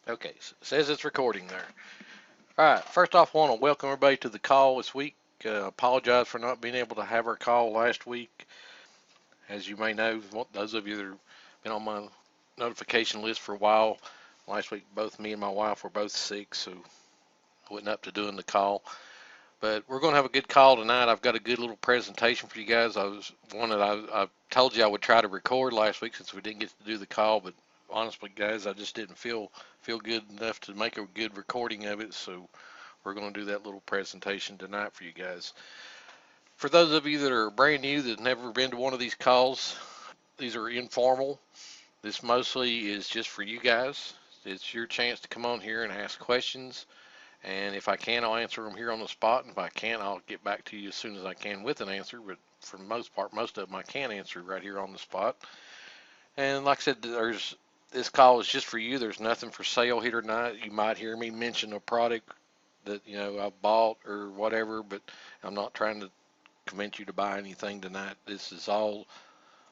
Okay, so it says it's recording there. All right, first off, I want to welcome everybody to the call this week. Apologize for not being able to have our call last week. As you may know, those of you that have been on my notification list for a while, last week both me and my wife were both sick, so I wasn't up to doing the call. But we're going to have a good call tonight. I've got a good little presentation for you guys. I was one that I told you I would try to record last week since we didn't get to do the call, but honestly, guys, I just didn't feel good enough to make a good recording of it. So we're going to do that little presentation tonight for you guys. For those of you that are brand new that have never been to one of these calls, these are informal. This mostly is just for you guys. It's your chance to come on here and ask questions. And if I can, I'll answer them here on the spot. And if I can't, I'll get back to you as soon as I can with an answer. But for the most part, most of them I can answer right here on the spot. And like I said, this call is just for you. There's nothing for sale here tonight. You might hear me mention a product that I bought or whatever, but I'm not trying to convince you to buy anything tonight. This is all,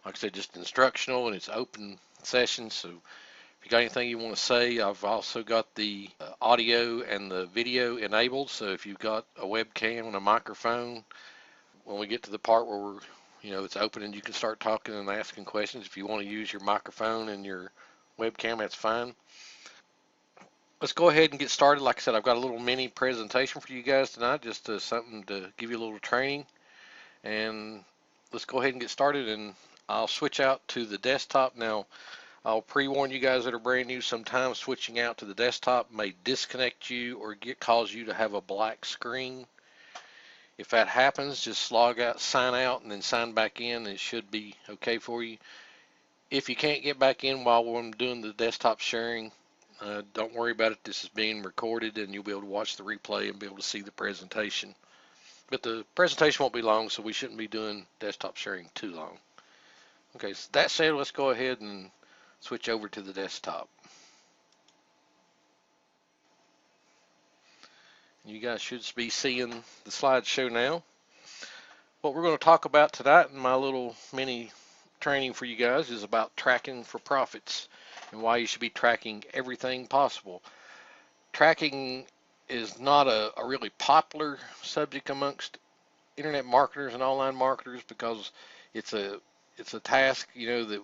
like I said, just instructional, and it's open session. So if you got anything you want to say, I've also got the audio and the video enabled. So if you've got a webcam and a microphone, when we get to the part where it's open and you can start talking and asking questions. If you want to use your microphone and your webcam, that's fine. Let's go ahead and get started. Like I said, I've got a little mini presentation for you guys tonight, just something to give you a little training. And let's go ahead and get started, and I'll switch out to the desktop. Now, I'll pre-warn you guys that are brand new, sometimes switching out to the desktop may disconnect you or cause you to have a black screen. If that happens, just log out, sign out, and then sign back in. It should be okay for you. If you can't get back in while I'm doing the desktop sharing, don't worry about it. This is being recorded, and you'll be able to watch the replay and be able to see the presentation. But the presentation won't be long, so we shouldn't be doing desktop sharing too long. Okay, so that said, let's go ahead and switch over to the desktop. You guys should be seeing the slideshow now. What we're going to talk about tonight in my little mini training for you guys is about tracking for profits and why you should be tracking everything possible. Tracking is not a really popular subject amongst internet marketers and online marketers because it's a task that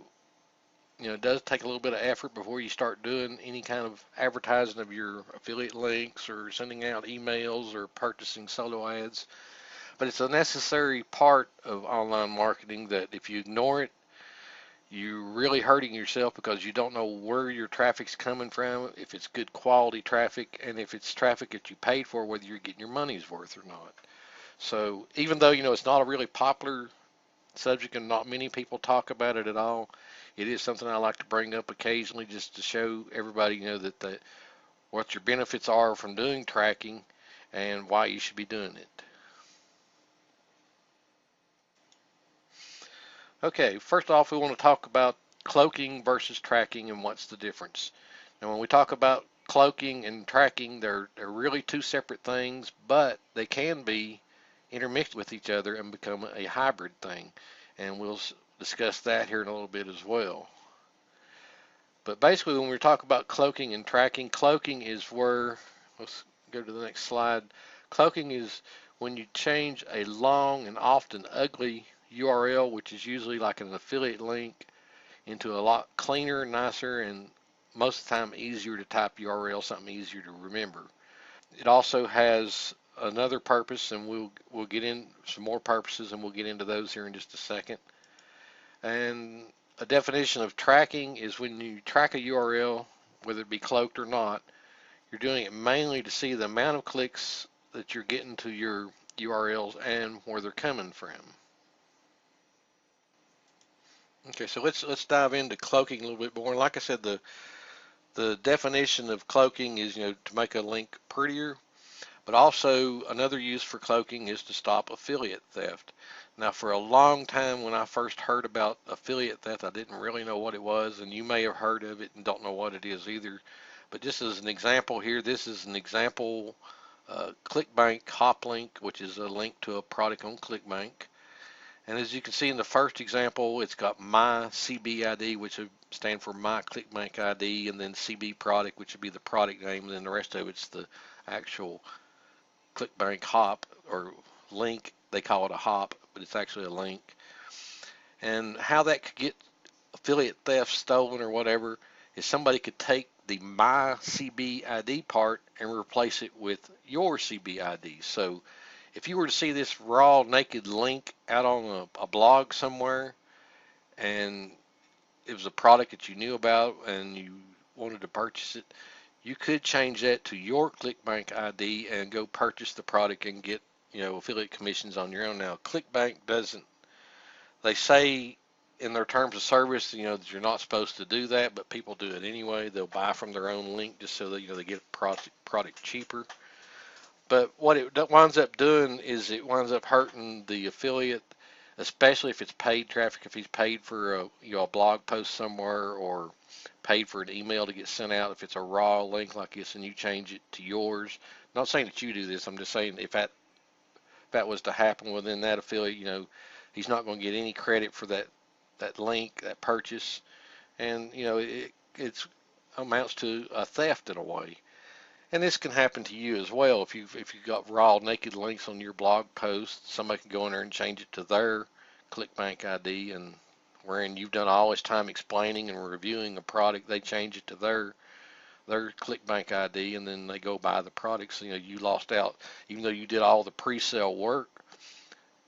it does take a little bit of effort before you start doing any kind of advertising of your affiliate links or sending out emails or purchasing solo ads. But it's a necessary part of online marketing that if you ignore it, you're really hurting yourself because you don't know where your traffic's coming from, if it's good quality traffic, and if it's traffic that you paid for, whether you're getting your money's worth or not. So even though it's not a really popular subject and not many people talk about it at all, it is something I like to bring up occasionally just to show everybody that what your benefits are from doing tracking and why you should be doing it. Okay, first off, we want to talk about cloaking versus tracking and what's the difference. Now, when we talk about cloaking and tracking, they're really two separate things, but they can be intermixed with each other and become a hybrid thing. And we'll discuss that here in a little bit as well. But basically, when we talk about cloaking and tracking, cloaking is where, let's go to the next slide. Cloaking is when you change a long and often ugly URL, which is usually like an affiliate link, into a lot cleaner, nicer, and most of the time easier to type URL, something easier to remember. It also has another purpose, and we'll get in some more purposes, and we'll get into those here in just a second. And a definition of tracking is when you track a URL, whether it be cloaked or not, you're doing it mainly to see the amount of clicks that you're getting to your URLs and where they're coming from. Okay, so let's dive into cloaking a little bit more. Like I said, the definition of cloaking is to make a link prettier, but also another use for cloaking is to stop affiliate theft. Now, for a long time when I first heard about affiliate theft, I didn't really know what it was, and you may have heard of it and don't know what it is either. But just as an example here, this is an example ClickBank hop link, which is a link to a product on ClickBank. And as you can see in the first example, it's got my CBID, which stand for My ClickBank ID, and then CB product, which would be the product name, and then the rest of it's the actual ClickBank hop or link. They call it a hop, but it's actually a link. And how that could get affiliate theft, stolen, or whatever is somebody could take the My CB ID part and replace it with your CB ID. So if you were to see this raw naked link out on a blog somewhere, and it was a product that you knew about and you wanted to purchase it, you could change that to your ClickBank ID and go purchase the product and get, affiliate commissions on your own. Now, ClickBank doesn't, they say in their terms of service, that you're not supposed to do that, but people do it anyway. They'll buy from their own link just so that, they get product cheaper. But what it winds up doing is it winds up hurting the affiliate, especially if it's paid traffic. If he's paid for a blog post somewhere, or paid for an email to get sent out, if it's a raw link like this and you change it to yours. I'm not saying that you do this. I'm just saying if that was to happen within that affiliate, he's not going to get any credit for that link, that purchase, and it's amounts to a theft in a way. And this can happen to you as well. If you've got raw naked links on your blog post, somebody can go in there and change it to their ClickBank ID, and wherein you've done all this time explaining and reviewing a product, they change it to their ClickBank ID, and then they go buy the product. So you lost out, even though you did all the pre-sale work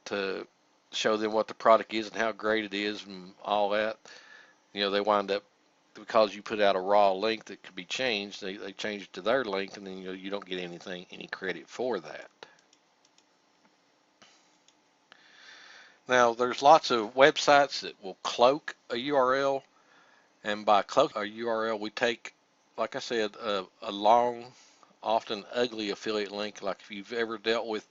to show them what the product is and how great it is and all that. They wind up, because you put out a raw link that could be changed, they change it to their link, and then you don't get any credit for that. Now, there's lots of websites that will cloak a URL, and by cloak a URL, we take, like I said, a long, often ugly affiliate link. Like if you've ever dealt with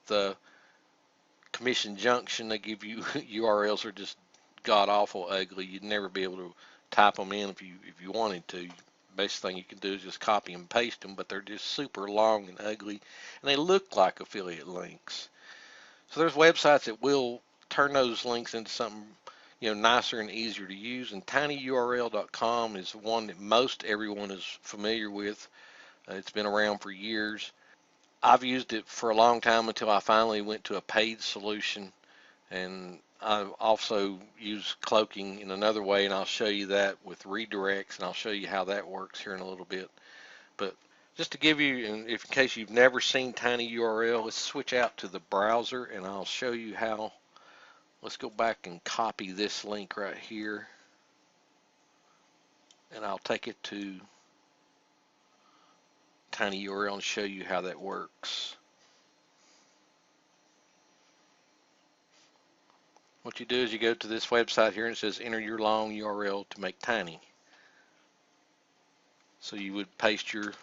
Commission Junction, they give you URLs are just god awful ugly. You'd never be able to type them in if you wanted to. Best thing you can do is just copy and paste them, but they're just super long and ugly, and they look like affiliate links. So there's websites that will turn those links into something nicer and easier to use, and tinyurl.com is one that most everyone is familiar with. It's been around for years. I've used it for a long time until I finally went to a paid solution, and I also use cloaking in another way, and I'll show you that with redirects, and I'll show you how that works here in a little bit. But just to give you, and in case you've never seen tinyurl, let's switch out to the browser, and I'll show you how. Let's go back and copy this link right here, and I'll take it to tinyurl and show you how that works. What you do is you go to this website here and it says enter your long URL to make tiny. So you would paste your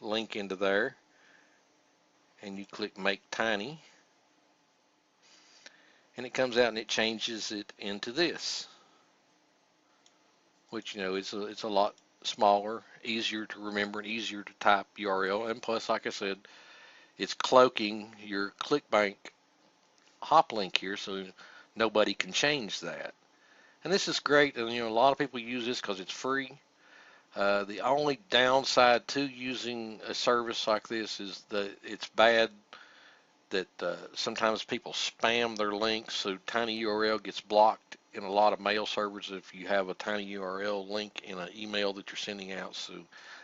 link into there and you click make tiny, and it comes out and it changes it into this, which it's a lot smaller, easier to remember, and easier to type URL. And plus, like I said, it's cloaking your ClickBank hop link here, so nobody can change that. And this is great, and a lot of people use this because it's free. The only downside to using a service like this is that it's bad that sometimes people spam their links, so tinyurl gets blocked in a lot of mail servers if you have a tinyurl link in an email that you're sending out. So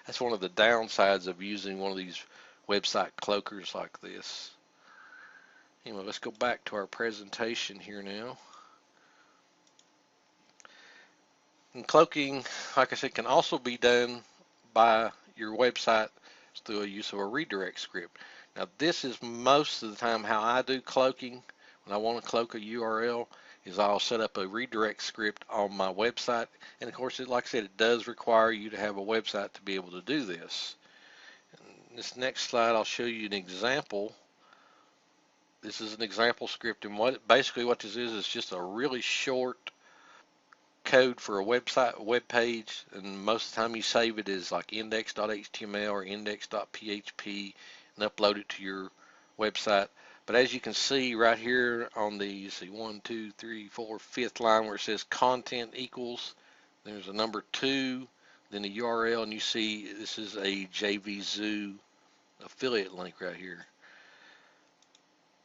that's one of the downsides of using one of these website cloakers like this. Anyway, let's go back to our presentation here now. And cloaking, like I said, can also be done by your website through a use of a redirect script. Now, this is most of the time how I do cloaking. When I want to cloak a URL, is I'll set up a redirect script on my website. And of course, like I said, it does require you to have a website to be able to do this. In this next slide, I'll show you an example. This is an example script, and basically what this is just a really short code for a website, a web page, and most of the time you save it as like index.html or index.php and upload it to your website. But as you can see right here on the 1, 2, 3, 4, 5th line where it says content equals There's a number 2, then the URL, and you see this is a JVZoo affiliate link right here.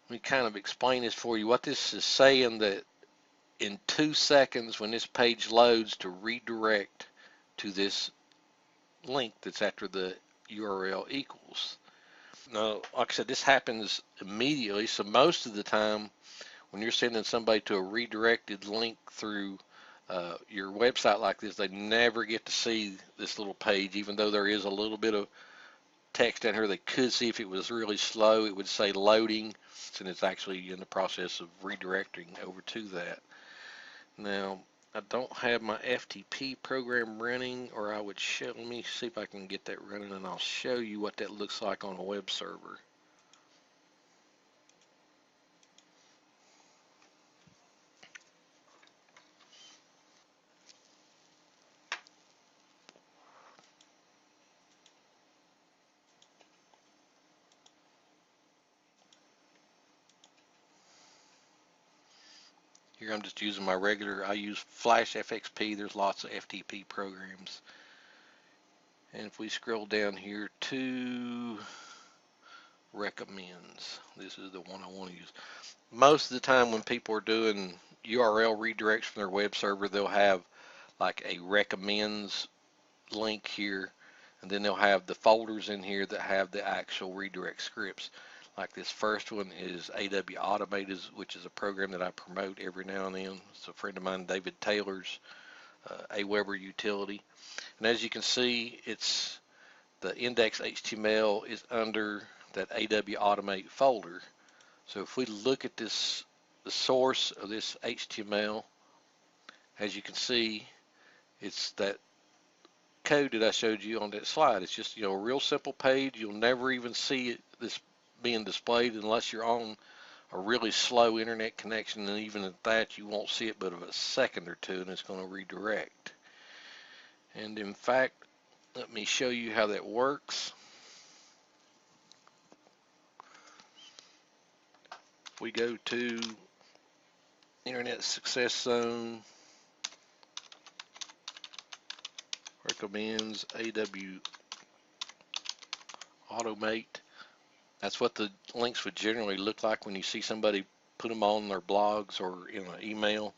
Let me kind of explain this for you. What this is saying, that in 2 seconds when this page loads, to redirect to this link that's after the URL equals. Now, like I said, this happens immediately, so most of the time when you're sending somebody to a redirected link through your website like this, they never get to see this little page, even though there is a little bit of text in here. They could see. If it was really slow, it would say loading, and it's actually in the process of redirecting over to that. Now, I don't have my FTP program running, or I would show, let me see if I can get that running, and I'll show you what that looks like on a web server. Here I'm just using my regular, I use Flash FXP. There's lots of FTP programs. And if we scroll down here to recommends, this is the one I want to use. Most of the time when people are doing URL redirects from their web server, they'll have like a recommends link here, and then they'll have the folders in here that have the actual redirect scripts. Like this first one is AW Automated, which is a program that I promote every now and then. It's a friend of mine, David Taylor's Aweber utility. And as you can see, it's the index HTML is under that AW Automate folder. So if we look at this, the source of this HTML, as you can see, it's that code that I showed you on that slide. It's just, a real simple page. You'll never even see it, this being displayed, unless you're on a really slow internet connection, and even at that you won't see it but of a second or two, and it's going to redirect. And in fact, let me show you how that works. If we go to Internet Success Zone, recommends AW Automate. That's what the links would generally look like when you see somebody put them on their blogs or in an email.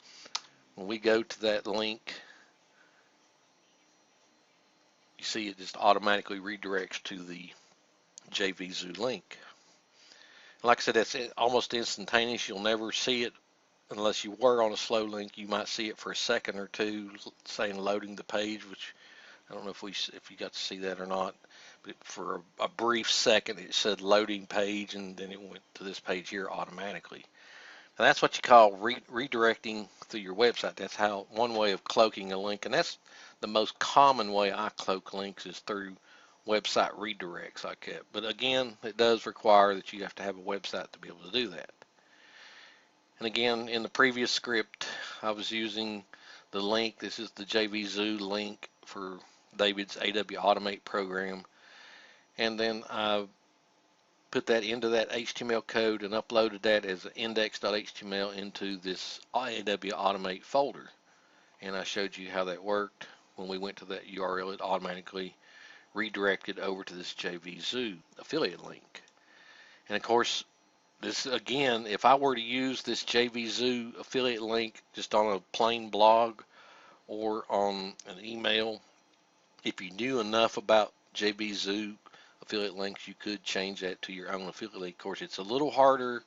When we go to that link, you see it just automatically redirects to the JVZoo link. Like I said, that's almost instantaneous. You'll never see it unless you were on a slow link. You might see it for a second or two saying loading the page, which I don't know if you got to see that or not, but for a brief second it said loading page, and then it went to this page here automatically. And that's what you call redirecting through your website. That's how one way of cloaking a link, and that's the most common way I cloak links, is through website redirects like that. But again, it does require that you have to have a website to be able to do that. And again, in the previous script, I was using the link. This is the JVZoo link for David's AW Automate program. And then I put that into that HTML code and uploaded that as index.html into this AW Automate folder. And I showed you how that worked. When we went to that URL, it automatically redirected over to this JVZoo affiliate link. And of course, this again, if I were to use this JVZoo affiliate link just on a plain blog or on an email, if you knew enough about JVZoo affiliate links, you could change that to your own affiliate link. Of course, it's a little harder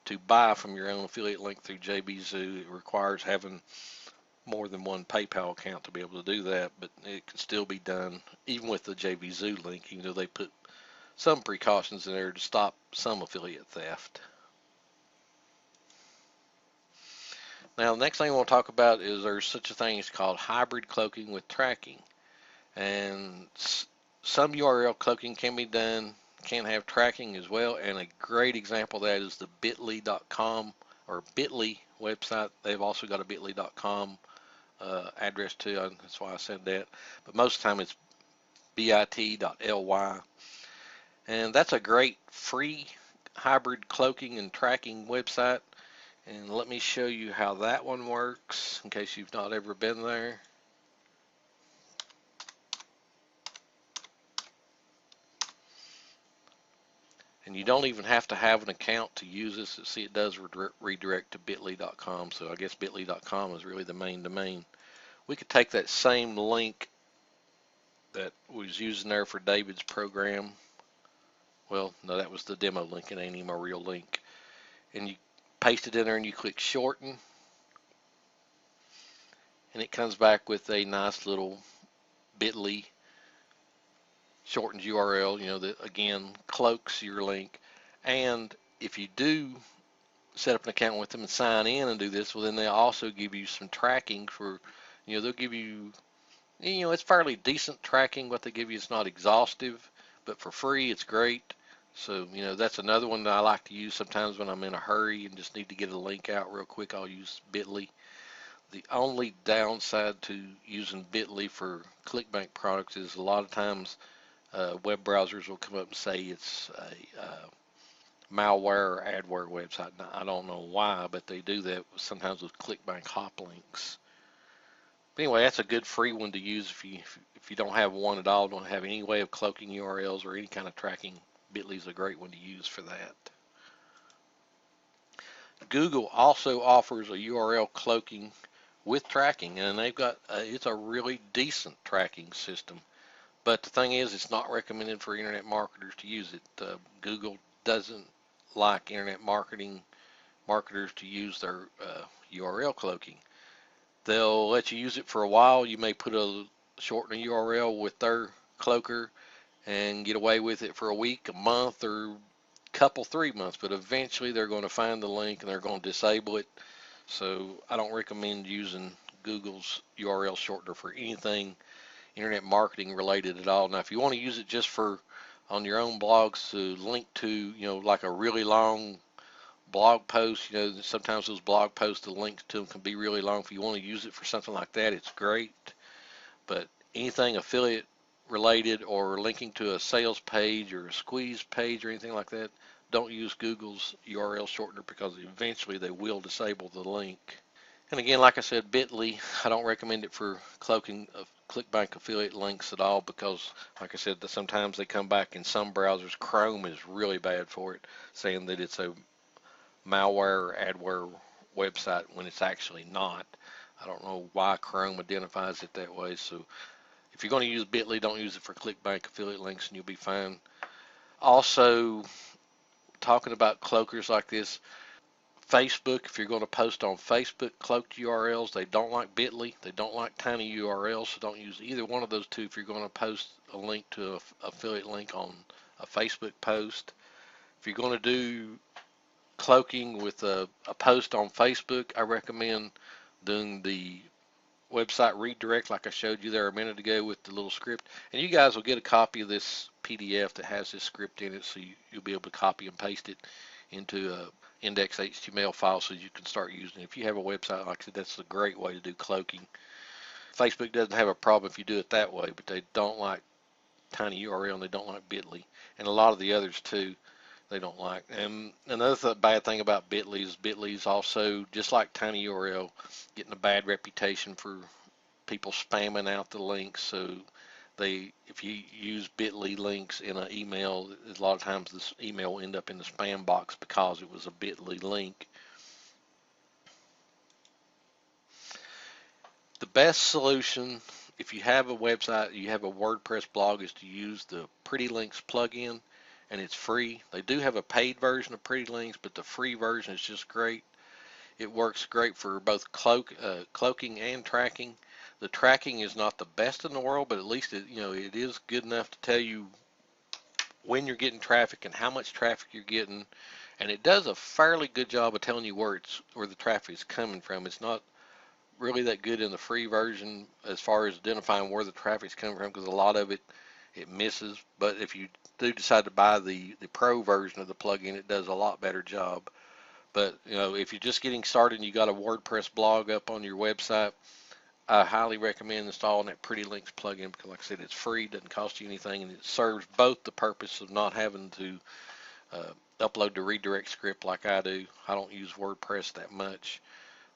to buy from your own affiliate link through JVZoo. It requires having more than one PayPal account to be able to do that, but it can still be done even with the JVZoo link, even though they put some precautions in there to stop some affiliate theft. Now, the next thing I want to talk about is there's such a thing as called hybrid cloaking with tracking. And some URL cloaking can be done, can have tracking as well, and a great example of that is the bit.ly.com or bit.ly website. They've also got a bit.ly.com address too, that's why I said that. But most of the time it's bit.ly. And that's a great free hybrid cloaking and tracking website. And let me show you how that one works in case you've not ever been there. And you don't even have to have an account to use this. See, it does redirect to bit.ly.com, so I guess bit.ly.com is really the main domain. We could take that same link that we was using there for David's program. Well, no, that was the demo link. It ain't even a real link. And you paste it in there and you click shorten, and it comes back with a nice little bit.ly shortened URL, that again cloaks your link. And if you do set up an account with them and sign in and do this, well, then they'll also give you some tracking for, they'll give you, it's fairly decent tracking. What they give you is not exhaustive, but for free, it's great. So, that's another one that I like to use sometimes when I'm in a hurry and just need to get a link out real quick. I'll use bit.ly. The only downside to using bit.ly for ClickBank products is a lot of times web browsers will come up and say it's a malware or adware website. Now, I don't know why, but they do that sometimes with ClickBank hop links. But anyway, that's a good free one to use if you don't have one at all, don't have any way of cloaking URLs or any kind of tracking. Bit.ly is a great one to use for that. Google also offers a URL cloaking with tracking, and they've got it's a really decent tracking system. But the thing is, it's not recommended for internet marketers to use it. Google doesn't like internet marketers to use their URL cloaking. They'll let you use it for a while. You may put a shorten URL with their cloaker and get away with it for a week, a month, or couple 3 months, but eventually they're going to find the link and they're going to disable it. So I don't recommend using Google's URL shortener for anything internet marketing related at all. Now, if you want to use it just for on your own blogs to link to, like a really long blog post, sometimes those blog posts, the links to them can be really long. If you want to use it for something like that, it's great. But anything affiliate related or linking to a sales page or a squeeze page or anything like that, don't use Google's URL shortener because eventually they will disable the link. And again, like I said, bit.ly, I don't recommend it for cloaking of ClickBank affiliate links at all because, like I said, sometimes they come back in some browsers. Chrome is really bad for it, saying that it's a malware or adware website when it's actually not. I don't know why Chrome identifies it that way. So if you're going to use bit.ly, don't use it for ClickBank affiliate links and you'll be fine. Also, talking about cloakers like this, Facebook, if you're going to post on Facebook cloaked URLs, they don't like bit.ly. They don't like tiny URLs, so don't use either one of those two if you're going to post a link to an affiliate link on a Facebook post. If you're going to do cloaking with a post on Facebook, I recommend doing the website redirect like I showed you there a minute ago with the little script. And you guys will get a copy of this PDF that has this script in it, so you'll be able to copy and paste it into a index HTML file so you can start using it. If you have a website, like I said, that's a great way to do cloaking. Facebook doesn't have a problem if you do it that way, but they don't like tiny URL and they don't like bit.ly. And a lot of the others too, they don't like. And another bad thing about bit.ly is also, just like tiny URL, getting a bad reputation for people spamming out the links. So if you use bit.ly links in an email, a lot of times this email will end up in the spam box because it was a bit.ly link. The best solution, if you have a website, you have a WordPress blog, is to use the Pretty Links plugin, and it's free. They do have a paid version of Pretty Links, but the free version is just great. It works great for both cloaking and tracking. The tracking is not the best in the world, but at least it is good enough to tell you when you're getting traffic and how much traffic you're getting, and it does a fairly good job of telling you where the traffic is coming from. It's not really that good in the free version as far as identifying where the traffic is coming from because a lot of it misses. But if you do decide to buy the pro version of the plugin, it does a lot better job. But if you're just getting started and you got a WordPress blog up on your website, I highly recommend installing that Pretty Links plugin because, like I said, it's free, doesn't cost you anything, and it serves both the purpose of not having to upload the redirect script like I do. I don't use WordPress that much.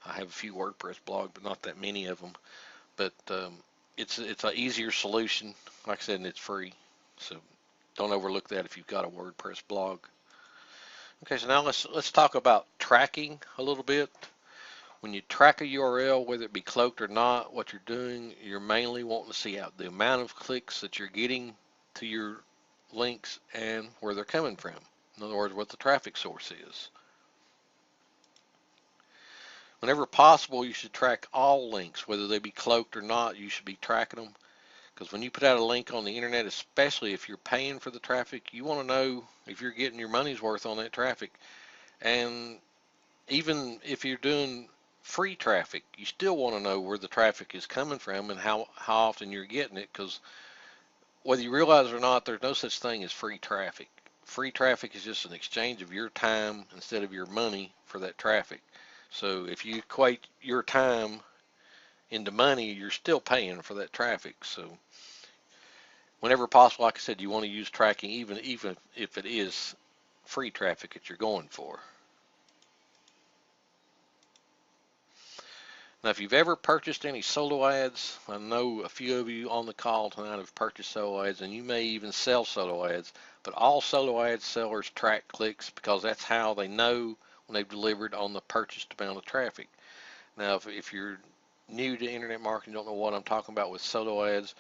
I have a few WordPress blogs, but not that many of them. But it's an easier solution, like I said, and it's free. So don't overlook that if you've got a WordPress blog. Okay, so now let's talk about tracking a little bit. When you track a URL, whether it be cloaked or not, what you're doing, you're mainly wanting to see out the amount of clicks that you're getting to your links and where they're coming from. In other words, what the traffic source is. Whenever possible, you should track all links, whether they be cloaked or not. You should be tracking them, because when you put out a link on the internet, especially if you're paying for the traffic, you want to know if you're getting your money's worth on that traffic. And even if you're doing free traffic, you still want to know where the traffic is coming from and how often you're getting it, because whether you realize it or not, there's no such thing as free traffic. Free traffic is just an exchange of your time instead of your money for that traffic. So if you equate your time into money, you're still paying for that traffic. So whenever possible, like I said, you want to use tracking even if it is free traffic that you're going for. Now, if you've ever purchased any solo ads, I know a few of you on the call tonight have purchased solo ads, and you may even sell solo ads, but all solo ad sellers track clicks because that's how they know when they've delivered on the purchased amount of traffic. Now, if you're new to internet marketing, don't know what I'm talking about with solo ads,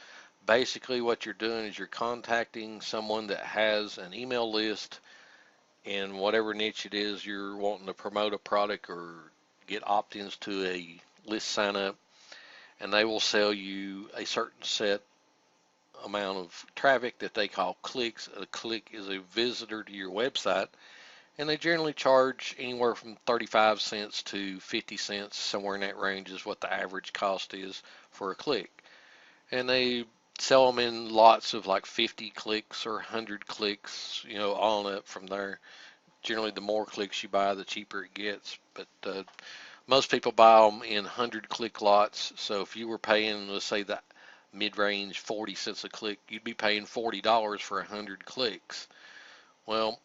basically what you're doing is you're contacting someone that has an email list in whatever niche it is you're wanting to promote a product or get opt-ins to a list sign up, and they will sell you a certain set amount of traffic that they call clicks. A click is a visitor to your website, and they generally charge anywhere from 35 cents to 50 cents, somewhere in that range is what the average cost is for a click. And they sell them in lots of like 50 clicks or 100 clicks, on up from there. Generally, the more clicks you buy, the cheaper it gets. But most people buy them in 100 click lots. So if you were paying, let's say, the mid-range 40 cents a click, you'd be paying $40 for 100 clicks. Well,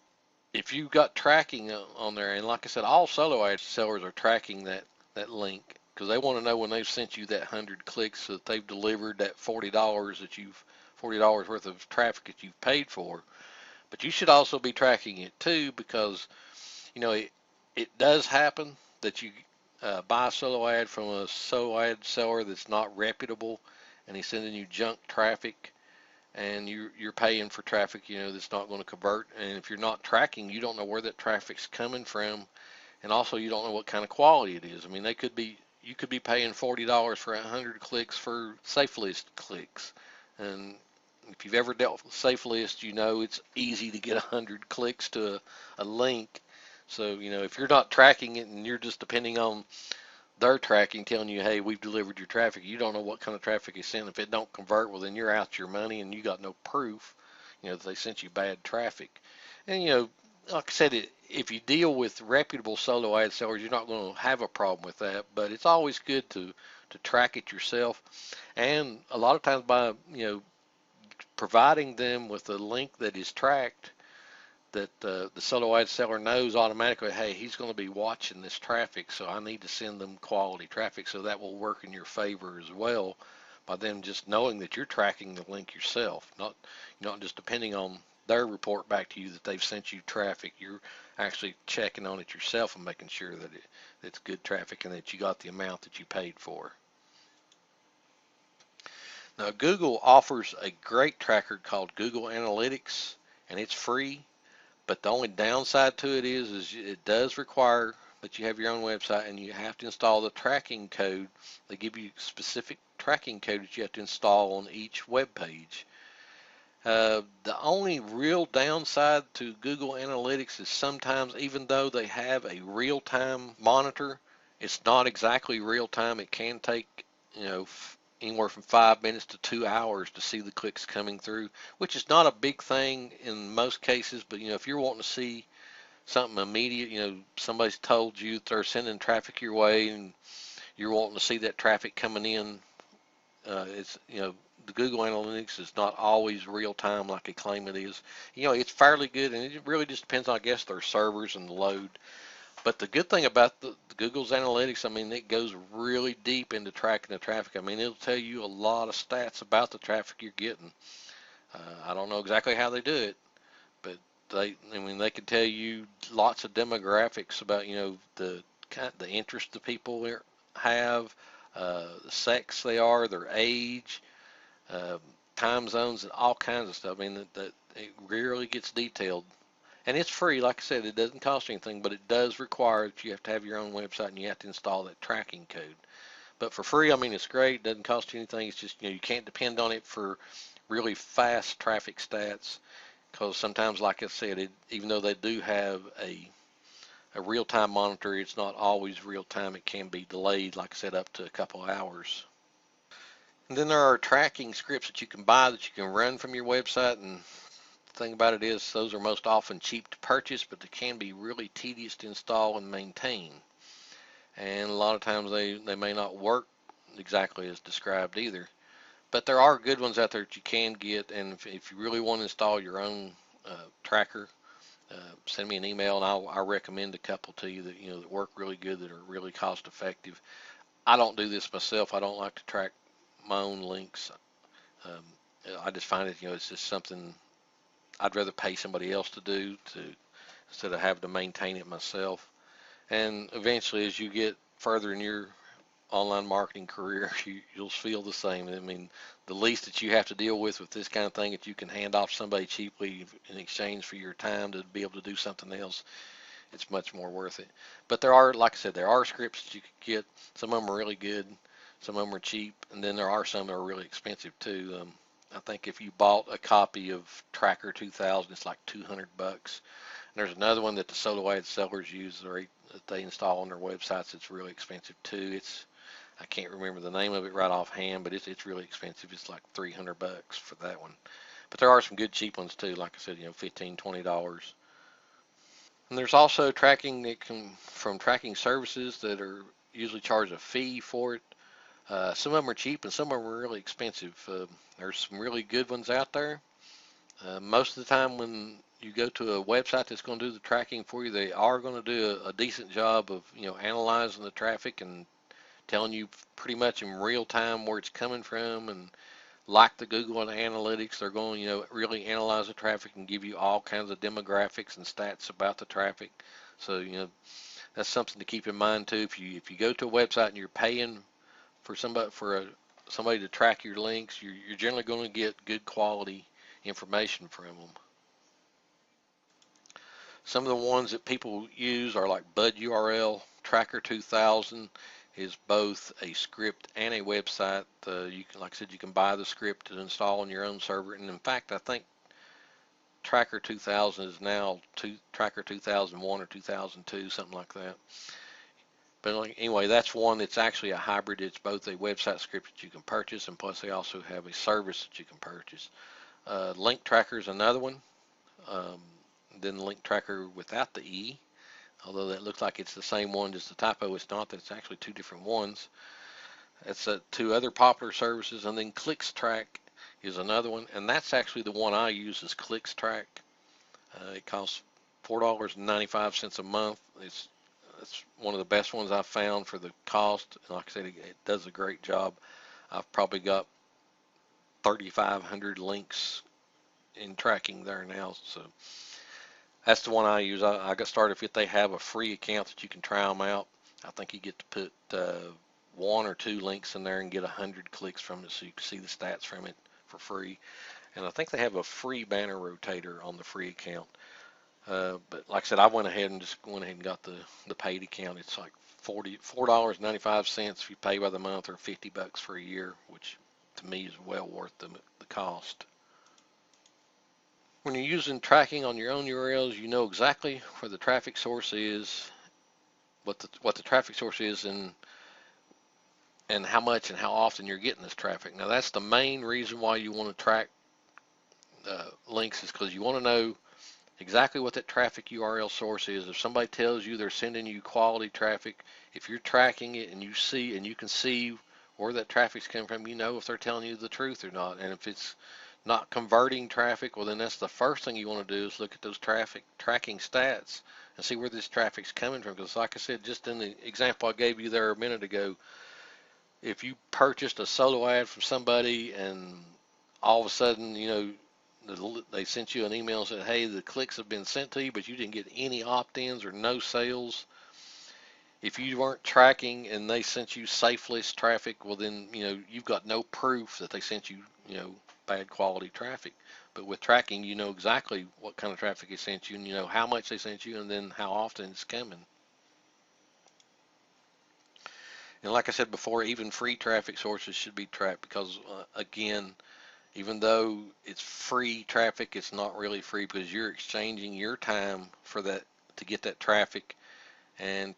if you've got tracking on there, and like I said, all solo ad sellers are tracking that link, because they want to know when they've sent you that 100 clicks so that they've delivered that $40 worth of traffic that you've paid for. But you should also be tracking it too, because it does happen that you buy a solo ad from a solo ad seller that's not reputable, and he's sending you junk traffic, and you're paying for traffic that's not going to convert. And if you're not tracking, you don't know where that traffic's coming from, and also you don't know what kind of quality it is. I mean, you could be paying $40 for 100 clicks for safe list clicks, and if you've ever dealt with safe list, it's easy to get 100 clicks to a link. So if you're not tracking it and you're just depending on their tracking telling you, hey, we've delivered your traffic, you don't know what kind of traffic is sent. If it don't convert, well, then you're out your money and you got no proof that they sent you bad traffic. And like I said, if you deal with reputable solo ad sellers, you're not going to have a problem with that. But it's always good to track it yourself, and a lot of times by providing them with a link that is tracked, that the solo ad seller knows automatically, hey, he's going to be watching this traffic, so I need to send them quality traffic. So that will work in your favor as well, by them just knowing that you're tracking the link yourself, not just depending on their report back to you that they've sent you traffic. You're actually checking on it yourself and making sure that it's good traffic and that you got the amount that you paid for. Now, Google offers a great tracker called Google Analytics, and it's free. But the only downside to it is it does require that you have your own website, and you have to install the tracking code. They give you specific tracking code that you have to install on each web page. The only real downside to Google Analytics is sometimes, even though they have a real-time monitor, it's not exactly real-time. It can take, anywhere from 5 minutes to 2 hours to see the clicks coming through, which is not a big thing in most cases. But if you're wanting to see something immediate, somebody's told you they're sending traffic your way and you're wanting to see that traffic coming in, it's the Google Analytics is not always real time like they claim it is. It's fairly good, and it really just depends on, I guess, their servers and the load. But the good thing about the Google's Analytics, I mean, it goes really deep into tracking the traffic. I mean, it'll tell you a lot of stats about the traffic you're getting. I don't know exactly how they do it, but I mean, they can tell you lots of demographics about, the interest the people have, the sex they are, their age, uh, time zones, and all kinds of stuff. I mean, that it really gets detailed. And it's free, like I said, it doesn't cost anything, but it does require that you have to have your own website and you have to install that tracking code. But for free, I mean, it's great. It doesn't cost you anything. It's just, you can't depend on it for really fast traffic stats because sometimes, like I said, even though they do have a real-time monitor, it's not always real-time. It can be delayed, like I said, up to a couple of hours. And then there are tracking scripts that you can buy that you can run from your website. And the thing about it is those are most often cheap to purchase, but they can be really tedious to install and maintain. And a lot of times they may not work exactly as described either. But there are good ones out there that you can get, and if you really want to install your own tracker, send me an email, and I'll recommend a couple to you that work really good, that are really cost effective. I don't do this myself. I don't like to track my own links. Um, I just find it, it's just something I'd rather pay somebody else to do instead of having to maintain it myself. And eventually, as you get further in your online marketing career, you'll feel the same. I mean, the least that you have to deal with this kind of thing that you can hand off to somebody cheaply in exchange for your time to be able to do something else, it's much more worth it. But there are, like I said, there are scripts that you could get. Some of them are really good, some of them are cheap, and then there are some that are really expensive too. I think if you bought a copy of Tracker 2000, it's like $200. There's another one that the solo ad sellers use that they install on their websites. It's really expensive too. I can't remember the name of it right offhand, but it's really expensive. It's like $300 for that one. But there are some good cheap ones too. Like I said, $15, $20. And there's also tracking from tracking services that are usually charge a fee for it. Some of them are cheap and some of them are really expensive. There's some really good ones out there. Most of the time when you go to a website that's going to do the tracking for you, they are going to do a decent job of analyzing the traffic and telling you pretty much in real time where it's coming from. And like the Google Analytics, they're going to really analyze the traffic and give you all kinds of demographics and stats about the traffic. So that's something to keep in mind too. If you go to a website and you're paying for somebody to track your links, you're generally going to get good quality information from them. Some of the ones that people use are like Bud URL. Tracker 2000 is both a script and a website. You can, like I said, you can buy the script to install on your own server. And in fact, I think Tracker 2000 is now Tracker 2001 or 2002, something like that. But anyway, that's one that's actually a hybrid. It's both a website script that you can purchase, and plus they also have a service that you can purchase. Link Tracker is another one. Um, then Link Tracker without the E, although that looks like it's the same one, just the typo. It's not. That's actually two different ones. That's two other popular services. And then ClicksTrack is another one, and that's actually the one I use is ClicksTrack. It costs $4.95 a month. It's one of the best ones I've found for the cost. And like I said, it does a great job. I've probably got 3,500 links in tracking there now. So that's the one I use. I got started if they have a free account that you can try them out. I think you get to put one or two links in there and get 100 clicks from it, so you can see the stats from it for free. And I think they have a free banner rotator on the free account. But like I said, I went ahead and got the paid account. It's like $4.95 if you pay by the month, or $50 for a year, which to me is well worth the cost. When you're using tracking on your own URLs, you know exactly where the traffic source is, what the traffic source is, and how much and how often you're getting this traffic. Now that's the main reason why you want to track links, is because you want to know exactly what that traffic URL source is. If somebody tells you they're sending you quality traffic, if you're tracking it and you can see where that traffic's coming from, you know if they're telling you the truth or not. And if it's not converting traffic, well then that's the first thing you want to do, is look at those traffic tracking stats and see where this traffic's coming from. Because like I said, just in the example I gave you there a minute ago, if you purchased a solo ad from somebody and all of a sudden, they sent you an email and said, hey, the clicks have been sent to you, but you didn't get any opt-ins or no sales. If you weren't tracking and they sent you safe list traffic, well then, you've got no proof that they sent you, bad quality traffic. But with tracking, you know exactly what kind of traffic they sent you, and you know how much they sent you, and then how often it's coming. And like I said before, even free traffic sources should be tracked because, again, even though it's free traffic, it's not really free because you're exchanging your time for that to get that traffic, and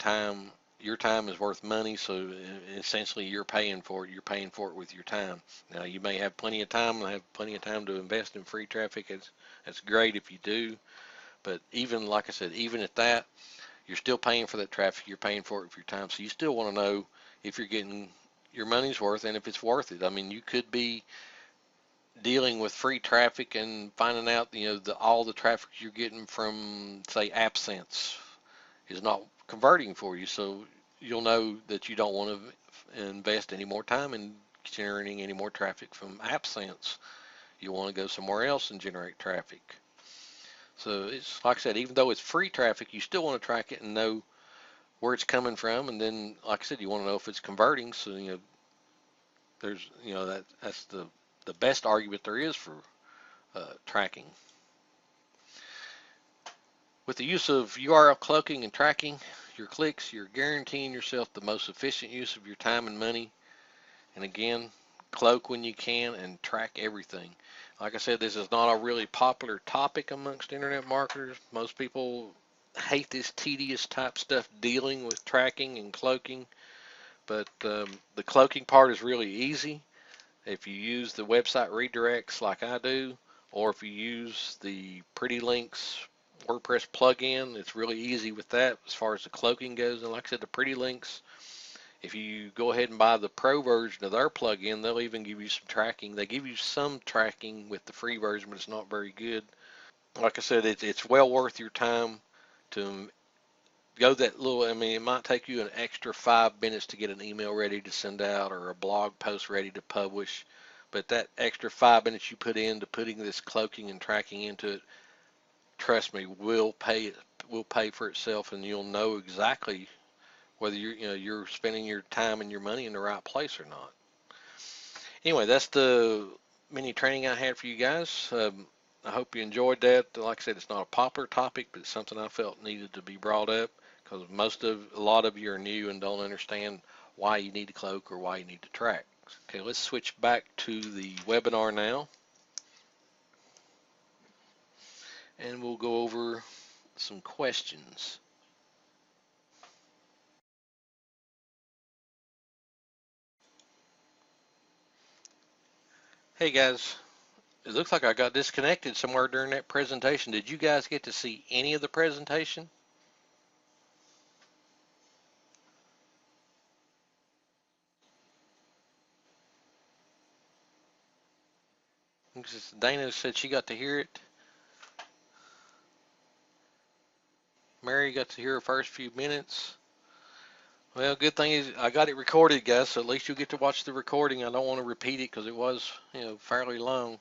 your time is worth money, so essentially you're paying for it. You're paying for it with your time. Now, you may have plenty of time and have plenty of time to invest in free traffic. That's great if you do, but even, like I said, even at that, you're still paying for that traffic. You're paying for it with your time, so you still want to know if you're getting your money's worth and if it's worth it. I mean, you could be dealing with free traffic and finding out, all the traffic you're getting from, say, AppSense is not converting for you. So you'll know that you don't want to invest any more time in generating any more traffic from AppSense. You want to go somewhere else and generate traffic. So it's like I said, even though it's free traffic, you still want to track it and know where it's coming from. And then, like I said, you want to know if it's converting. So, there's, that's the best argument there is for tracking. With the use of URL cloaking and tracking your clicks, you're guaranteeing yourself the most efficient use of your time and money. And again, cloak when you can and track everything. Like I said, this is not a really popular topic amongst internet marketers. Most people hate this tedious type stuff dealing with tracking and cloaking, but the cloaking part is really easy if you use the website redirects like I do, or if you use the Pretty Links WordPress plugin. It's really easy with that as far as the cloaking goes. And like I said, the Pretty Links, if you go ahead and buy the pro version of their plugin, they'll even give you some tracking. They give you some tracking with the free version, but it's not very good. Like I said, it's well worth your time to go that little. I mean, it might take you an extra 5 minutes to get an email ready to send out or a blog post ready to publish, but that extra 5 minutes you put into putting this cloaking and tracking into it, trust me, will pay for itself, and you'll know exactly whether you're spending your time and your money in the right place or not. Anyway, that's the mini training I had for you guys. I hope you enjoyed that. Like I said, it's not a popular topic, but it's something I felt needed to be brought up because a lot of you are new and don't understand why you need to cloak or why you need to track. Okay, let's switch back to the webinar now, and we'll go over some questions. Hey guys, it looks like I got disconnected somewhere during that presentation. Did you guys get to see any of the presentation? Dana said she got to hear it. Mary got to hear her first few minutes. Well, good thing is I got it recorded, guys, so at least you'll get to watch the recording. I don't want to repeat it because it was, fairly long,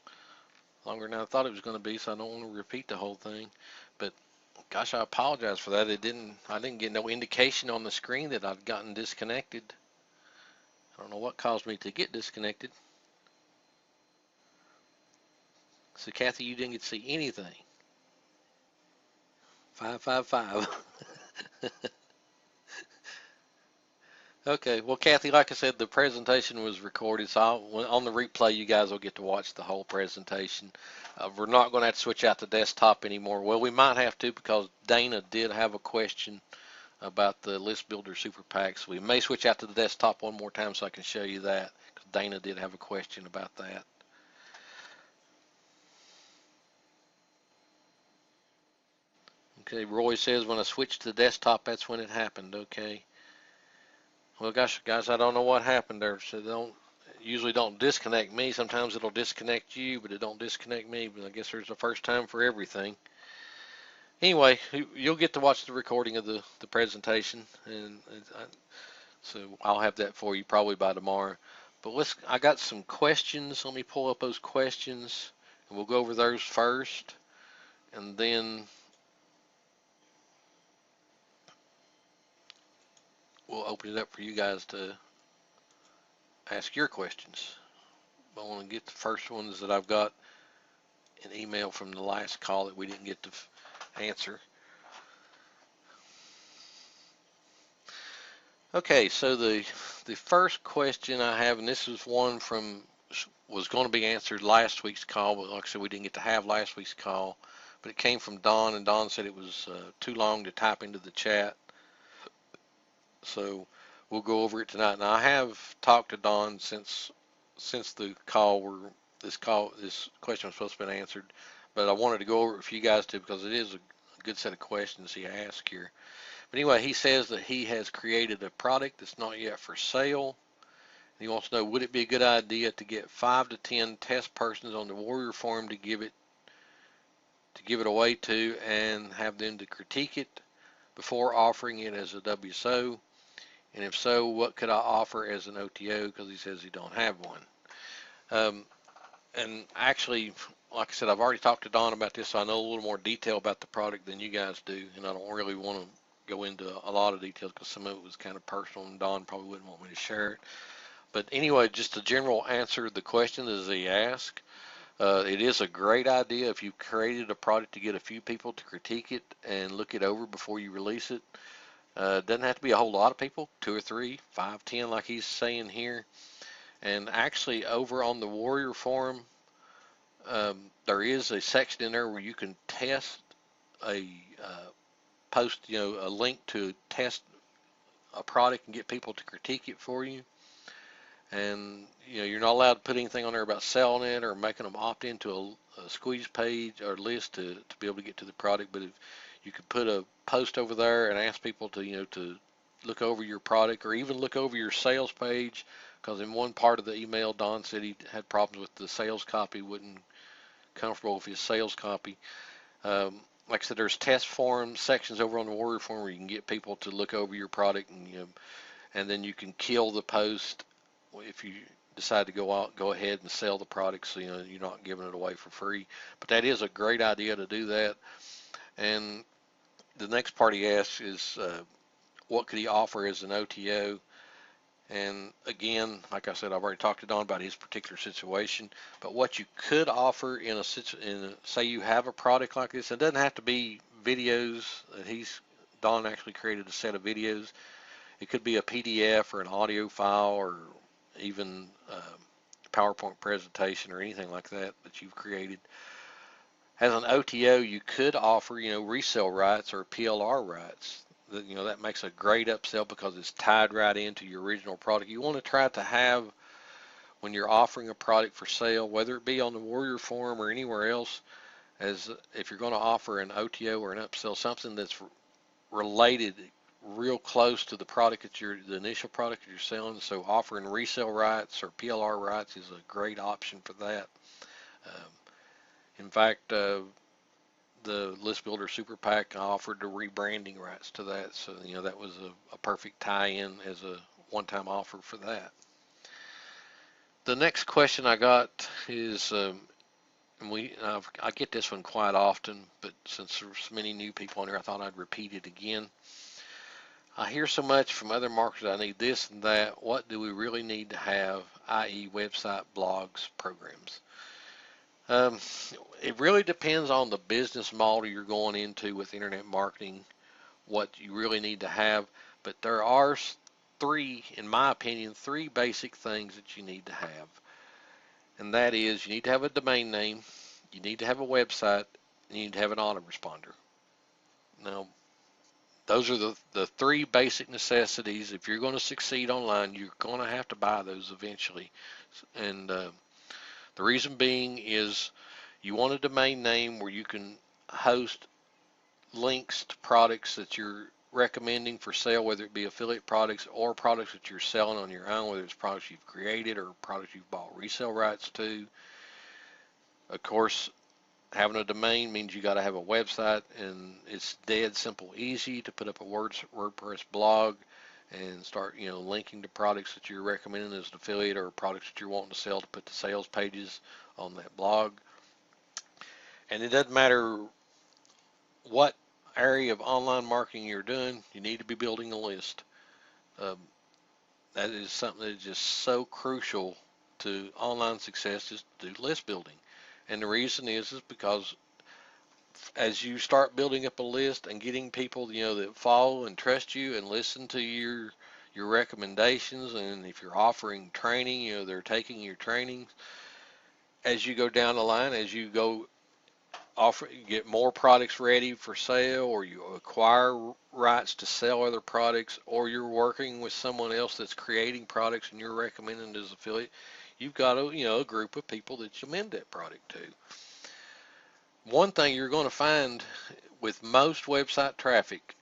longer than I thought it was going to be, so I don't want to repeat the whole thing. But gosh, I apologize for that. I didn't get no indication on the screen that I'd gotten disconnected. I don't know what caused me to get disconnected. So Kathy, you didn't get to see anything. 555. Okay, well, Kathy, like I said, the presentation was recorded, so on the replay, you guys will get to watch the whole presentation. We're not going to have to switch out the desktop anymore. Well, we might have to because Dana did have a question about the List Builder Super Packs. We may switch out to the desktop one more time so I can show you that because Dana did have a question about that. Okay, Roy says when I switched to the desktop, that's when it happened. Okay. Well, gosh, guys, I don't know what happened there. So usually don't disconnect me. Sometimes it'll disconnect you, but it don't disconnect me. But I guess there's a first time for everything. Anyway, you'll get to watch the recording of the presentation, and so I'll have that for you probably by tomorrow. But I got some questions. Let me pull up those questions, We'll go over those first, and then we'll open it up for you guys to ask your questions. I want to get the first ones that I've got an email from the last call that we didn't get to answer. Okay, so the first question I have, and this is one was going to be answered last week's call, but like I said, we didn't get to have last week's call. But it came from Don, and Don said it was too long to type into the chat. So we'll go over it tonight. Now I have talked to Don since the call where this question was supposed to be answered, but I wanted to go over it with you guys too because it is a good set of questions he asked here. But anyway, he says that he has created a product that's not yet for sale. He wants to know, would it be a good idea to get 5 to 10 test persons on the Warrior Forum to give it away to and have them to critique it before offering it as a WSO? And if so, what could I offer as an OTO? Because he says he don't have one. And actually, like I said, I've already talked to Don about this, so I know a little more detail about the product than you guys do, and I don't really want to go into a lot of details because some of it was kind of personal, and Don probably wouldn't want me to share it. But anyway, just a general answer to the question as he asked. It is a great idea if you've created a product to get a few people to critique it and look it over before you release it. It doesn't have to be a whole lot of people, 2 or 3, 5, 10, like he's saying here. And actually, over on the Warrior Forum, there is a section in there where you can test post, a link to test a product and get people to critique it for you. And you're not allowed to put anything on there about selling it or making them opt into a squeeze page or list to be able to get to the product. But if you could put a post over there and ask people to to look over your product or even look over your sales page, because in one part of the email Don said he had problems with the sales copy, wasn't comfortable with his sales copy. Like I said, there's test forums sections over on the Warrior Forum where you can get people to look over your product, and then you can kill the post if you decide to go ahead and sell the product, so you're not giving it away for free. But that is a great idea to do that. And the next part he asks is what could he offer as an OTO? And again, like I said, I've already talked to Don about his particular situation. But what you could offer say you have a product like this, it doesn't have to be videos. Don actually created a set of videos. It could be a PDF or an audio file or even PowerPoint presentation or anything like that you've created. As an OTO, you could offer, resale rights or PLR rights. That makes a great upsell because it's tied right into your original product. You want to try to have, when you're offering a product for sale, whether it be on the Warrior Forum or anywhere else, as if you're going to offer an OTO or an upsell, something that's related real close to the product the initial product that you're selling. So offering resale rights or PLR rights is a great option for that. In fact, the List Builder Super PAC offered the rebranding rights to that. So, that was a perfect tie-in as a one-time offer for that. The next question I got is, I get this one quite often, but since there's so many new people on here, I thought I'd repeat it again. I hear so much from other marketers, I need this and that. What do we really need to have, i.e. website, blogs, programs? It really depends on the business model you're going into with internet marketing, what you really need to have. But there are in my opinion, three basic things that you need to have. And that is, you need to have a domain name, you need to have a website, and you need to have an autoresponder. Now, those are the three basic necessities. If you're going to succeed online, you're going to have to buy those eventually. And the reason being is you want a domain name where you can host links to products that you're recommending for sale, whether it be affiliate products or products that you're selling on your own, whether it's products you've created or products you've bought resale rights to. Of course, having a domain means you got to have a website, and it's dead simple, easy to put up a WordPress blog and start, linking to products that you're recommending as an affiliate or products that you're wanting to sell to put the sales pages on that blog. And it doesn't matter what area of online marketing you're doing, you need to be building a list. Um, that is something that is just so crucial to online success, is to do list building. And the reason is because as you start building up a list and getting people, that follow and trust you and listen to your recommendations, and if you're offering training, they're taking your trainings. As you go down the line, as you go get more products ready for sale, or you acquire rights to sell other products, or you're working with someone else that's creating products and you're recommending as affiliate, you've got a group of people that you lend that product to. One thing you're going to find with most website traffic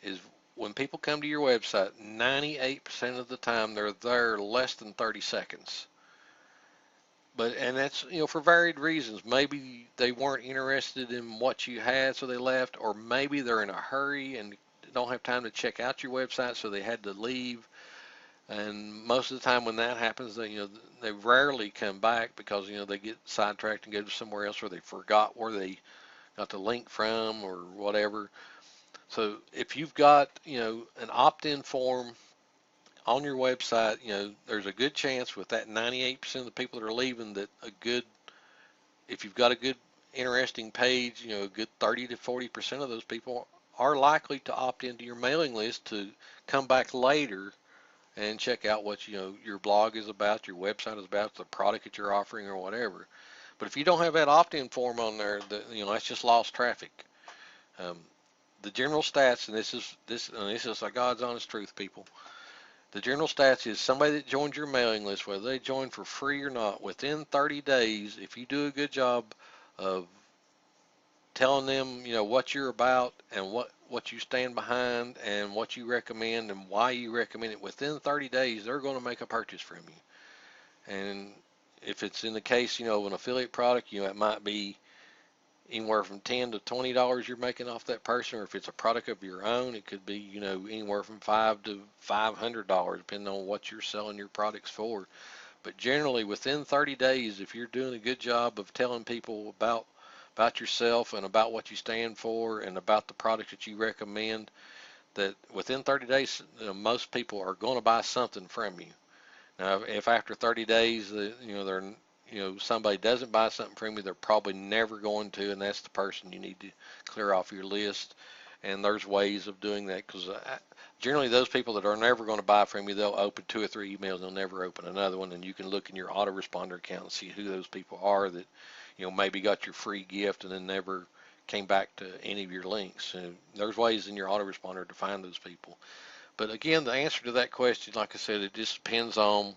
is when people come to your website, 98% of the time they're there less than 30 seconds. And that's, for varied reasons. Maybe they weren't interested in what you had, so they left, or maybe they're in a hurry and don't have time to check out your website, so they had to leave. And most of the time when that happens, they rarely come back because, they get sidetracked and go to somewhere else, or they forgot where they got the link from or whatever. So if you've got, an opt-in form on your website, there's a good chance with that 98% of the people that are leaving that if you've got a good, interesting page, a good 30 to 40% of those people are likely to opt into your mailing list to come back later and check out what, your blog is about, your website is about, the product that you're offering or whatever. But if you don't have that opt-in form on there, that's just lost traffic. The general stats, and this is a God's honest truth, people. The general stats is somebody that joins your mailing list, whether they join for free or not, within 30 days, if you do a good job of telling them, what you're about and what you stand behind and what you recommend and why you recommend it, within 30 days, they're going to make a purchase from you. And if it's in the case, of an affiliate product, it might be anywhere from $10 to $20 you're making off that person, or if it's a product of your own, it could be, anywhere from $5 to $500, depending on what you're selling your products for. But generally, within 30 days, if you're doing a good job of telling people about yourself and about what you stand for and about the product that you recommend, that within 30 days, most people are going to buy something from you. Now, if after 30 days, somebody doesn't buy something from you, they're probably never going to, and that's the person you need to clear off your list. And there's ways of doing that, because generally those people that are never going to buy from you, they'll open 2 or 3 emails, they'll never open another one, and you can look in your autoresponder account and see who those people are that, maybe got your free gift and then never came back to any of your links. And there's ways in your autoresponder to find those people. But again, the answer to that question, like I said, it just depends on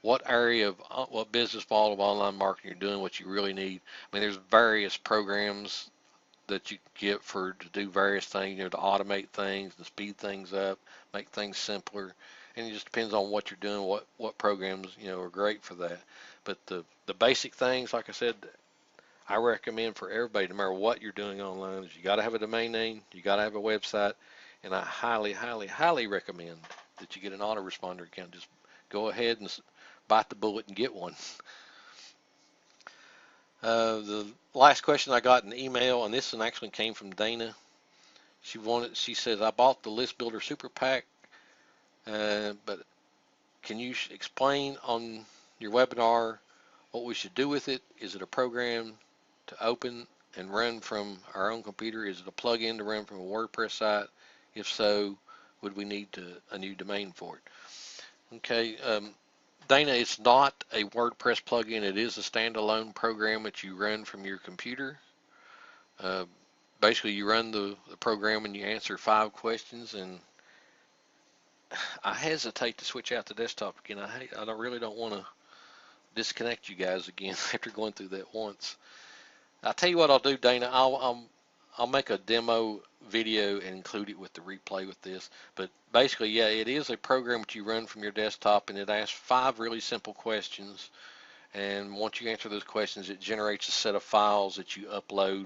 what area of what business model of online marketing you're doing, what you really need. I mean, there's various programs that you get to do various things, to automate things, to speed things up, make things simpler. And it just depends on what you're doing, what programs, are great for that. But the basic things, like I said, I recommend for everybody, no matter what you're doing online, is you got to have a domain name, you got to have a website, and I highly, highly, highly recommend that you get an autoresponder account. Just go ahead and bite the bullet and get one. The last question I got in the email, and this one actually came from Dana. She says, I bought the List Builder Super Pack, but can you explain on your webinar what we should do with it? Is it a program to open and run from our own computer? Is it a plug-in to run from a WordPress site? If so, would we need a new domain for it? Okay, Dana, it's not a WordPress plugin. It is a standalone program that you run from your computer. Basically, you run the program and you answer 5 questions. And I hesitate to switch out the desktop again. I really don't want to disconnect you guys again after going through that once. I'll tell you what I'll do, Dana. I'll make a demo video and include it with the replay with this. But basically, yeah, it is a program that you run from your desktop, and it asks 5 really simple questions. And once you answer those questions, it generates a set of files that you upload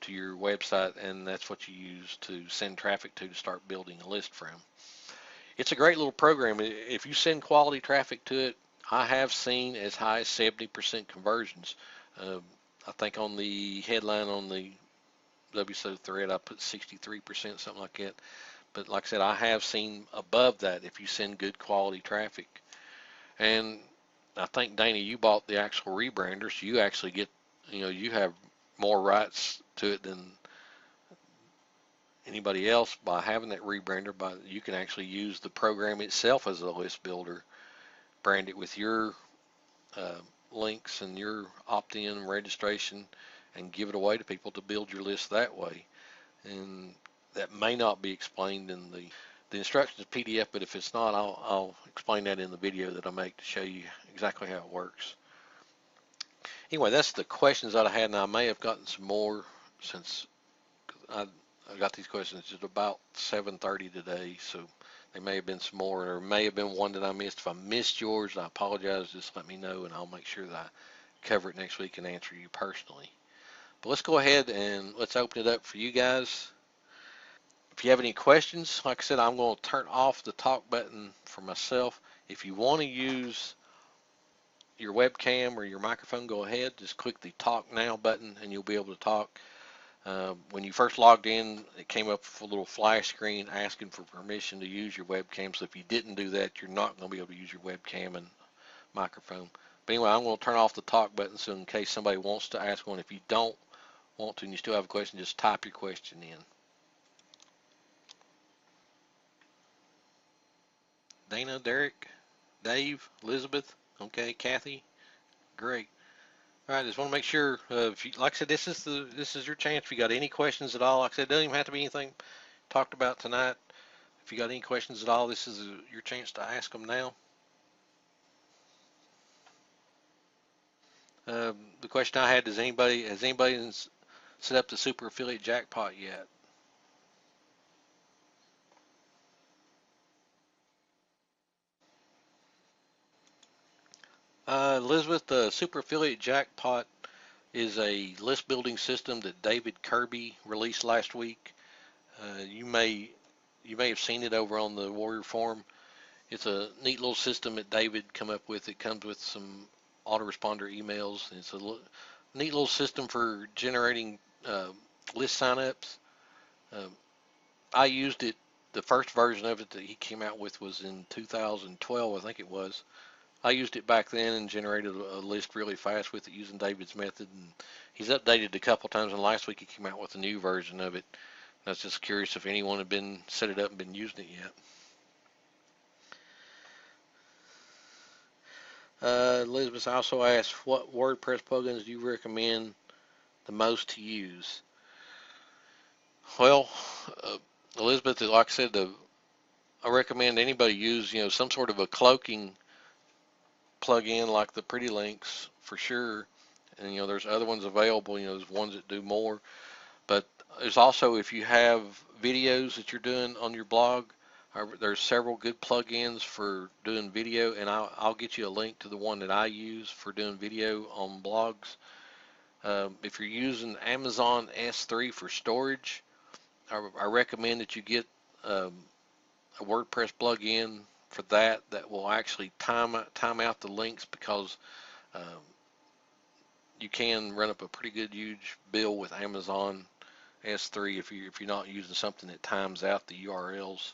to your website, and that's what you use to send traffic to start building a list from. It's a great little program. If you send quality traffic to it, I have seen as high as 70% conversions. I think on the headline on the WSO thread I put 63%, something like that. But like I said, I have seen above that if you send good quality traffic. And I think, Dana, you bought the actual rebrander, so you actually get, you have more rights to it than anybody else by having that rebrander. But you can actually use the program itself as a list builder, brand it with your uh, links and your opt-in registration, and give it away to people to build your list that way. And that may not be explained in the instructions PDF, but if it's not, I'll explain that in the video that I make to show you exactly how it works. Anyway, that's the questions that I had, and I may have gotten some more since I got these questions at about 7:30 today, so there may have been some more, or may have been one that I missed. If I missed yours, I apologize. Just let me know, and I'll make sure that I cover it next week and answer you personally. But let's go ahead and let's open it up for you guys. If you have any questions, like I said, I'm going to turn off the talk button for myself. If you want to use your webcam or your microphone, go ahead. Just click the talk now button and you'll be able to talk. When you first logged in, it came up with a little flash screen asking for permission to use your webcam. So if you didn't do that, you're not going to be able to use your webcam and microphone. But anyway, I'm going to turn off the talk button so in case somebody wants to ask one. If you don't want to and you still have a question, just type your question in. Dana, Derek, Dave, Elizabeth, okay, Kathy, great. All right, just want to make sure, if you, like I said, this is your chance. If you got any questions at all, like I said, it doesn't even have to be anything talked about tonight. If you got any questions at all, this is your chance to ask them now. The question I had is, has anybody set up the super affiliate jackpot yet? Elizabeth, the super affiliate jackpot is a list building system that David Kirby released last week. You may have seen it over on the Warrior Forum. It's a neat little system that David come up with. It comes with some autoresponder emails. It's a neat little system for generating list signups. Uh, I used it. The first version of it that he came out with was in 2012, I think it was. I used it back then and generated a list really fast with it using David's method. And he's updated it a couple times, and last week he came out with a new version of it. I was just curious if anyone had been set it up and been using it yet. Elizabeth also asked, what WordPress plugins do you recommend the most to use? Well, Elizabeth, like I said, I recommend anybody use some sort of a cloaking plugin like the Pretty Links for sure. And there's other ones available. There's ones that do more. But there's also, if you have videos that you're doing on your blog, there's several good plugins for doing video, and I'll get you a link to the one that I use for doing video on blogs. If you're using Amazon S3 for storage, I recommend that you get a WordPress plugin for that will actually time out the links, because you can run up a pretty good huge bill with Amazon S3 if you're not using something that times out the URLs.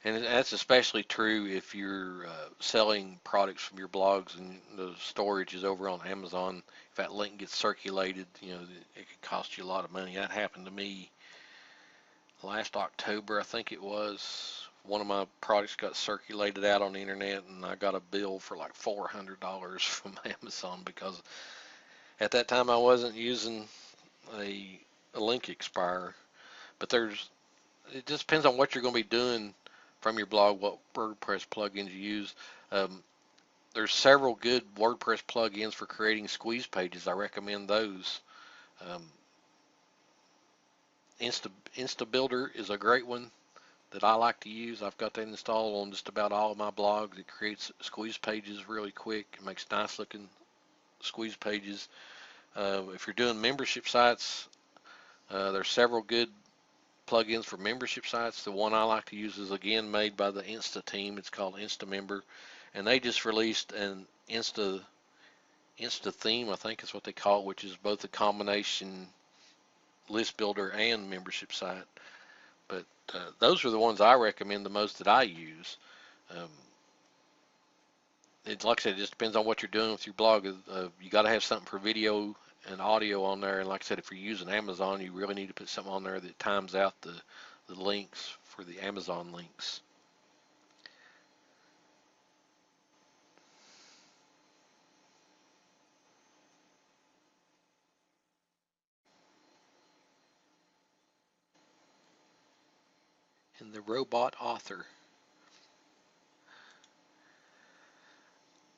And that's especially true if you're selling products from your blogs and the storage is over on Amazon. If that link gets circulated, it could cost you a lot of money. That happened to me last October, I think it was. One of my products got circulated out on the internet, and I got a bill for like $400 from Amazon, because at that time I wasn't using a link expire. But it just depends on what you're going to be doing from your blog, what WordPress plugins you use. There's several good WordPress plugins for creating squeeze pages. I recommend those. Insta Builder is a great one that I like to use. I've got that installed on just about all of my blogs. It creates squeeze pages really quick. It makes nice looking squeeze pages. If you're doing membership sites, there's several good plugins for membership sites. The one I like to use is again made by the Insta team. It's called Insta Member, and they just released an Insta Insta Theme, I think is what they call it, which is both a combination list builder and membership site. But those are the ones I recommend the most that I use. Um, it's like I said, it just depends on what you're doing with your blog. You got to have something for video and audio on there. And like I said, if you're using Amazon, you really need to put something on there that times out the links for the Amazon links. And the robot author.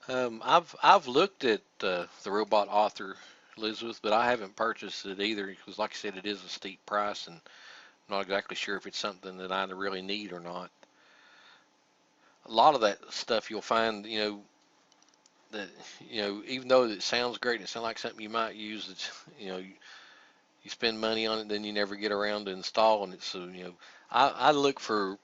I've looked at the robot author, Elizabeth, but I haven't purchased it either because, like I said, it is a steep price, and I'm not exactly sure if it's something that I really need or not. A lot of that stuff you'll find, that even though it sounds great and it sounds like something you might use, it's, you spend money on it, then you never get around to installing it. So I look for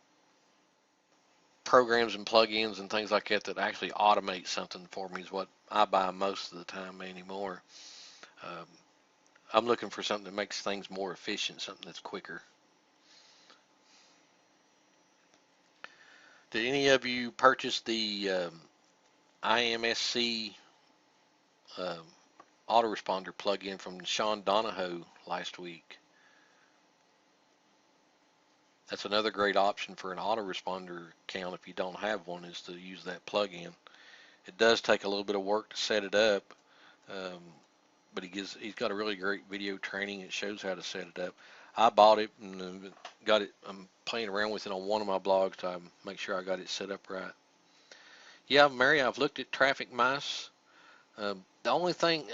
programs and plugins and things like that that actually automate something for me is what I buy most of the time anymore. Um, I'm looking for something that makes things more efficient, something that's quicker. Did any of you purchase the IMSC um, autoresponder plugin from Sean Donahoe last week? That's another great option for an autoresponder account if you don't have one, is to use that plugin. It does take a little bit of work to set it up, um, but he's got a really great video training. It shows how to set it up. I bought it and got it. I'm playing around with it on one of my blogs to make sure I got it set up right. Yeah, Mary, I've looked at Traffic Mice. The only thing,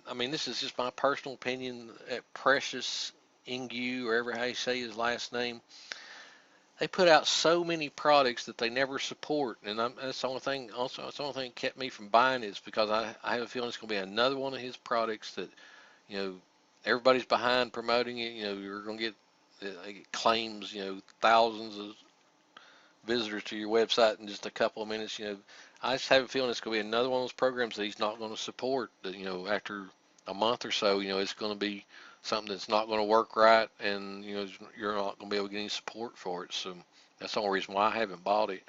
I mean, this is just my personal opinion, at Precious Ingu, or ever how you say his last name, they put out so many products that they never support, and that's the only thing. Also, that's the only thing that kept me from buying it, is because I have a feeling it's going to be another one of his products that you know everybody's behind promoting it. You're going to get it claims thousands of visitors to your website in just a couple of minutes. I just have a feeling it's going to be another one of those programs that he's not going to support. That after a month or so, it's going to be something that's not going to work right, and you're not going to be able to get any support for it. So that's the only reason why I haven't bought it.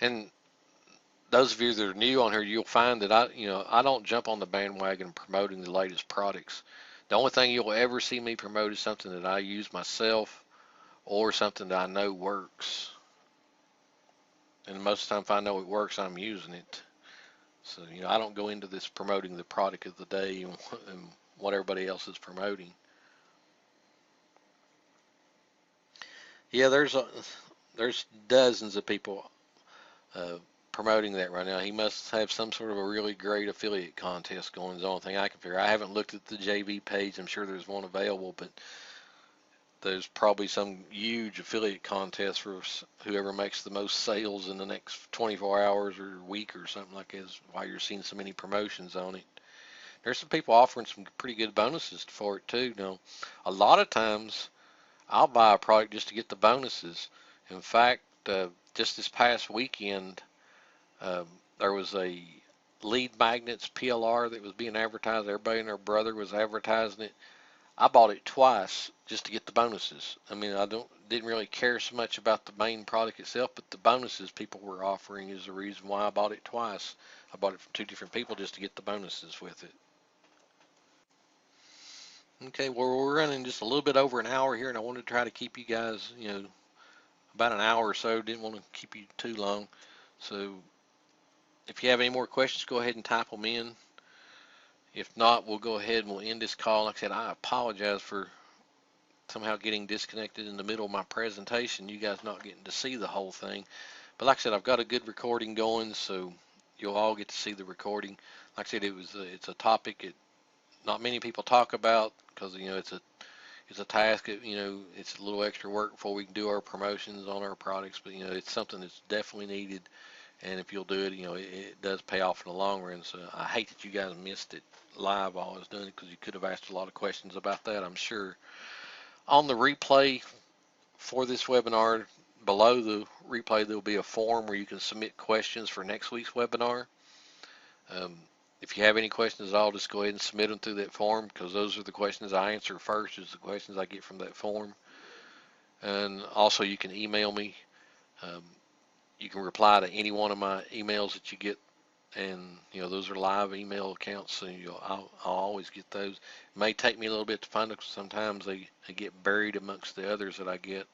And those of you that are new on here, you'll find that I don't jump on the bandwagon promoting the latest products. The only thing you'll ever see me promote is something that I use myself or something that I know works. And most of the time, if I know it works, I'm using it. So I don't go into this promoting the product of the day and what everybody else is promoting. Yeah, there's dozens of people uh, promoting that right now. He must have some sort of a really great affiliate contest going. Is the only thing I can figure. I haven't looked at the JV page. I'm sure there's one available, but there's probably some huge affiliate contest for whoever makes the most sales in the next 24 hours or week or something like that, is why you're seeing so many promotions on it. There's some people offering some pretty good bonuses for it too. A lot of times I'll buy a product just to get the bonuses. In fact, just this past weekend, um, there was a lead magnets PLR that was being advertised. Everybody and their brother was advertising it. I bought it twice just to get the bonuses. I mean, didn't really care so much about the main product itself, but the bonuses people were offering is the reason why I bought it twice. I bought it from two different people just to get the bonuses with it. Okay, well, we're running just a little bit over an hour here, and I wanted to try to keep you guys, about an hour or so. Didn't want to keep you too long. So if you have any more questions, go ahead and type them in. If not, we'll go ahead and we'll end this call. Like I said, I apologize for somehow getting disconnected in the middle of my presentation, you guys not getting to see the whole thing. But like I said, I've got a good recording going, so you'll all get to see the recording. Like I said, it's a topic that not many people talk about, because it's a task that, it's a little extra work before we can do our promotions on our products, but it's something that's definitely needed. And if you'll do it, it does pay off in the long run. So I hate that you guys missed it live while I was doing it, because you could have asked a lot of questions about that, I'm sure. On the replay for this webinar, below the replay, there'll be a form where you can submit questions for next week's webinar. Um, if you have any questions at all, just go ahead and submit them through that form, because those are the questions I answer first, is the questions I get from that form. And also you can email me. Um, you can reply to any one of my emails that you get, and those are live email accounts, so I'll always get those. It may take me a little bit to find them, because sometimes they get buried amongst the others that I get,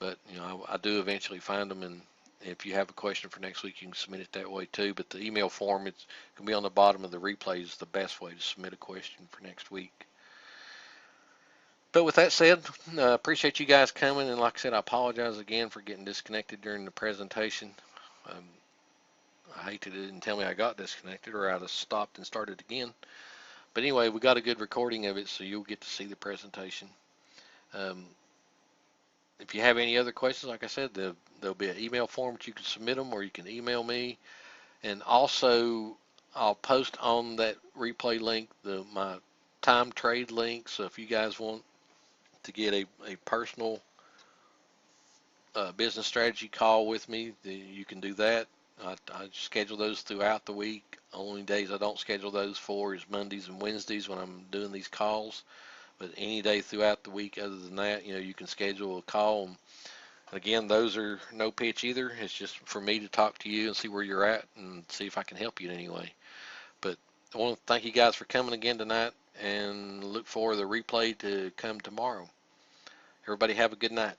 but I do eventually find them. And if you have a question for next week, you can submit it that way too. But the email form, it's going to be on the bottom of the replay, is the best way to submit a question for next week. But with that said, appreciate you guys coming, and like I said, I apologize again for getting disconnected during the presentation. I hate that it didn't tell me I got disconnected, or I'd have stopped and started again. But anyway, we got a good recording of it, so you'll get to see the presentation. If you have any other questions, like I said, there'll be an email form that you can submit them, or you can email me. And also, I'll post on that replay link my time trade link. So if you guys want to get a personal business strategy call with me, then you can do that. I schedule those throughout the week. Only days I don't schedule those for is Mondays and Wednesdays when I'm doing these calls. But any day throughout the week other than that, you can schedule a call. And again, those are no pitch either. It's just for me to talk to you and see where you're at and see if I can help you in any way. But I want to thank you guys for coming again tonight, and look for the replay to come tomorrow. Everybody have a good night.